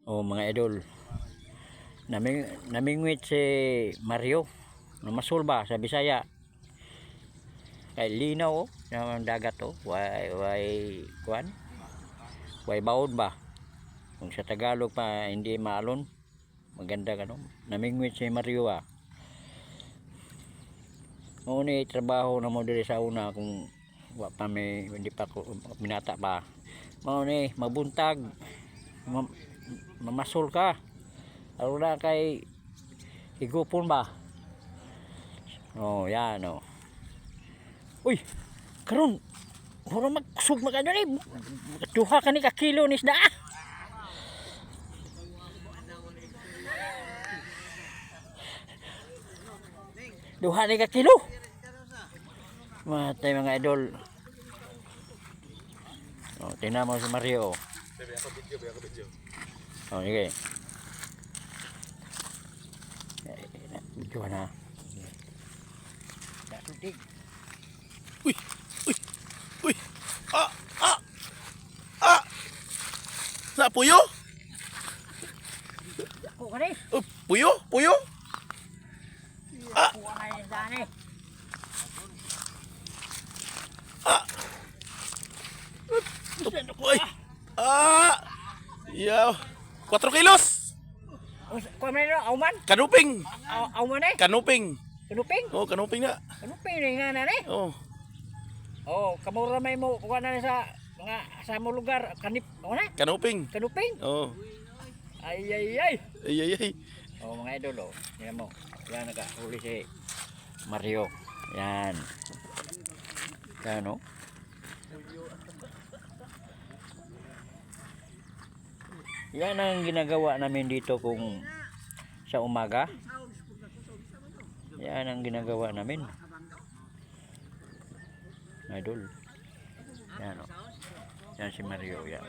O mga idol, namingwit si Mario namasul ba sa Bisaya kay linaw ng dagat way kuan way baod ba kung sa Tagalog pa hindi maalon maganda kano namingwit si Mario mo ni trabaho na mo diri sa una kung wa pa may hindi pa ko binata pa mo ni mabuntag mamasul ka aruna kay higupon ba yan uy karon huro magsugma ka dali duha ka ni ka kilo ni isda duha ni ka kilo matay mga idol tingnan mo si Mario sige video na sutig Uy! Uy! Uy! Sa puyo? ako ka rin Puyo? Puyo? ako ka rin saan Uy! Yaw! 4 kilos! kuha mo rin auman Kanuping! auman Kanuping! kanuping Oh, kanuping na. kanuping rin nga na kamura may mo kuha na sa mga sa mo lugar Kanuping. kanuping Oh. ay Ay, ay, ay. mga idol yan mo yan huli si Mario yan yan ang ginagawa namin dito kung sa umaga yan ang ginagawa namin idol yan si Mario yan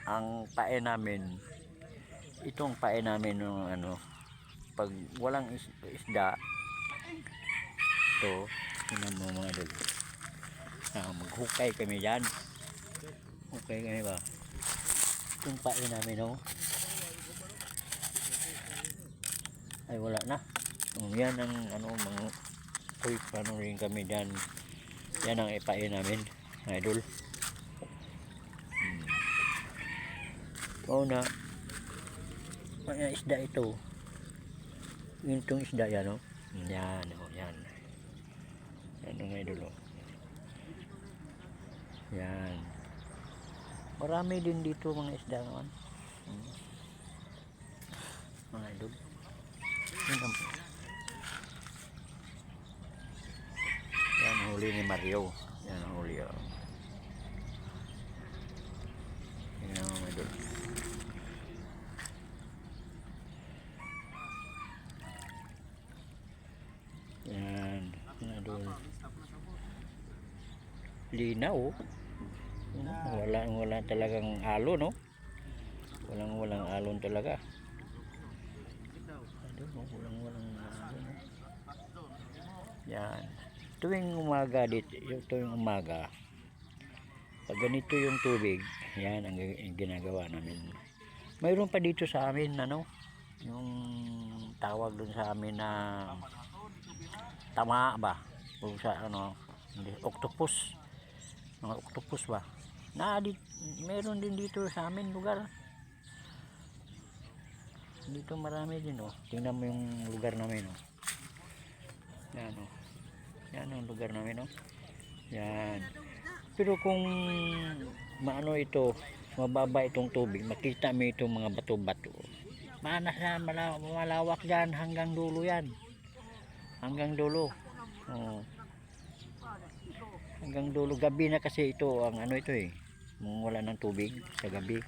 ang pae namin itong pae namin ng pag walang isda ito tingnan mo mga idol maghukay kami dyan hukay kami ba itong pae namin ay wala na yan ang mga kuy paano rin kami dyan yan ang ipae namin idol na may isda ito itong isda yan yan ang idol yan marami din dito mga isda naman mga idol yan huli ni Mario yan ang huli yan mga idol yan mga idol linaw wala talagang alon walang alon talaga walang alon yan tuwing umaga dito tuwing umaga pag ganito yung tubig yan ang ginagawa namin mayroon pa dito sa amin yung tawag dun sa amin na tama ba o sa octopus mga octopus ba meron din dito sa amin lugar dito marami din tingnan mo yung lugar namin yan ang lugar namin yan pero kung mababa itong tubig makita mo itong mga bato-bato malawak dyan hanggang dulo yan hanggang dulo hanggang dulo gabi na kasi ito ang wala ng tubig sa gabi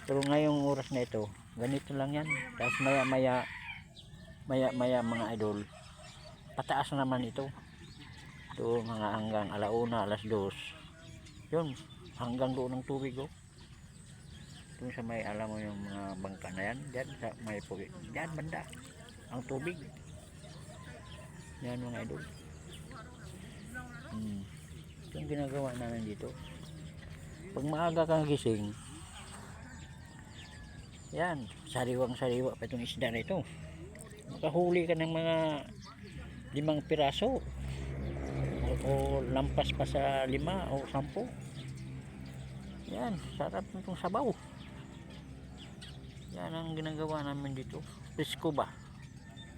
pero ngayong oras na ito ganito lang yan tapos maya mga idol pataas naman ito mga hanggang alauna alas 2 yun hanggang doon ng tubig dun sa may alam mo yung mga bangka na yan dyan sa may tubig dyan banda ang tubig yan mga idol yung ginagawa namin dito. Pag maaga kang gising, yan, sariwang-sariwa pa itong isda na ito. Makahuli ka ng mga 5 piraso o lampas pa sa 5 o 10. Yan, sarap nitong sabaw. Yan ang ginagawa namin dito. Presko ba?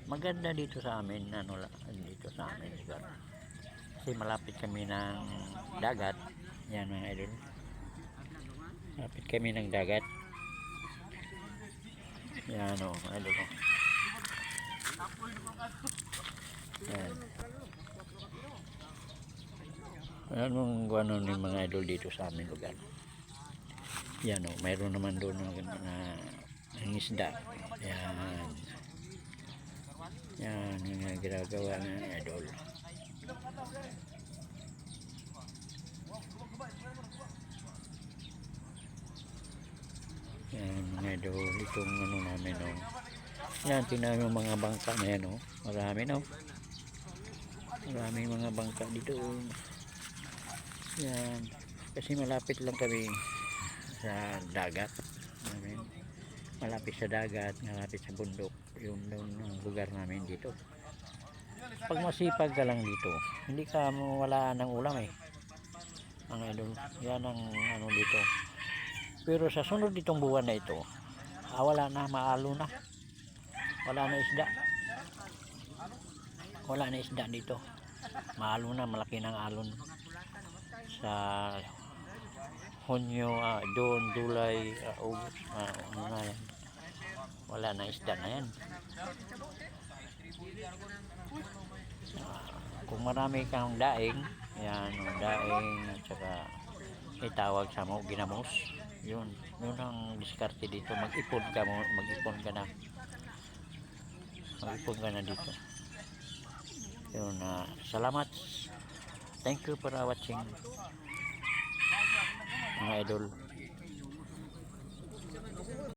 Maganda dito sa amin, dito sa amin lugar. Kasi malapit kami ng dagat. Yan mga idol. Malapit kami ng dagat. Yan o, idol o. Yan. Anong ano ni mga idol dito sa aming lugar. Yan o, mayroon naman doon na ang isda. Yan. Yan yung ginagawa ng idol. Yan mga idol, itong ano namin o. Yan, tingnan yung mga bangka na yan o. Marami no. Maraming mga bangka dito o. Yan, kasi malapit lang kami sa dagat. Malapit sa dagat, malapit sa bundok, yung lugar namin dito. Pag masipag ka lang dito, hindi ka mawala ng ulam eh. Ang idol, yan ang ano dito. Pero sa sunod ditong buwan na ito, wala na, maalo na. Wala na isda. Wala na isda dito. Maalo na, malaki ng alon. Sa Hunyo, June, July, August, ano na yan. Wala na isda na yan. Kung marami kang daing, yan, daing, at saka itawag sa mo, ginamos, yun ang diskarte dito. Mag-ipon ka na. Mag-ipon ka na dito. Yun, salamat. Thank you for watching. Mga idol.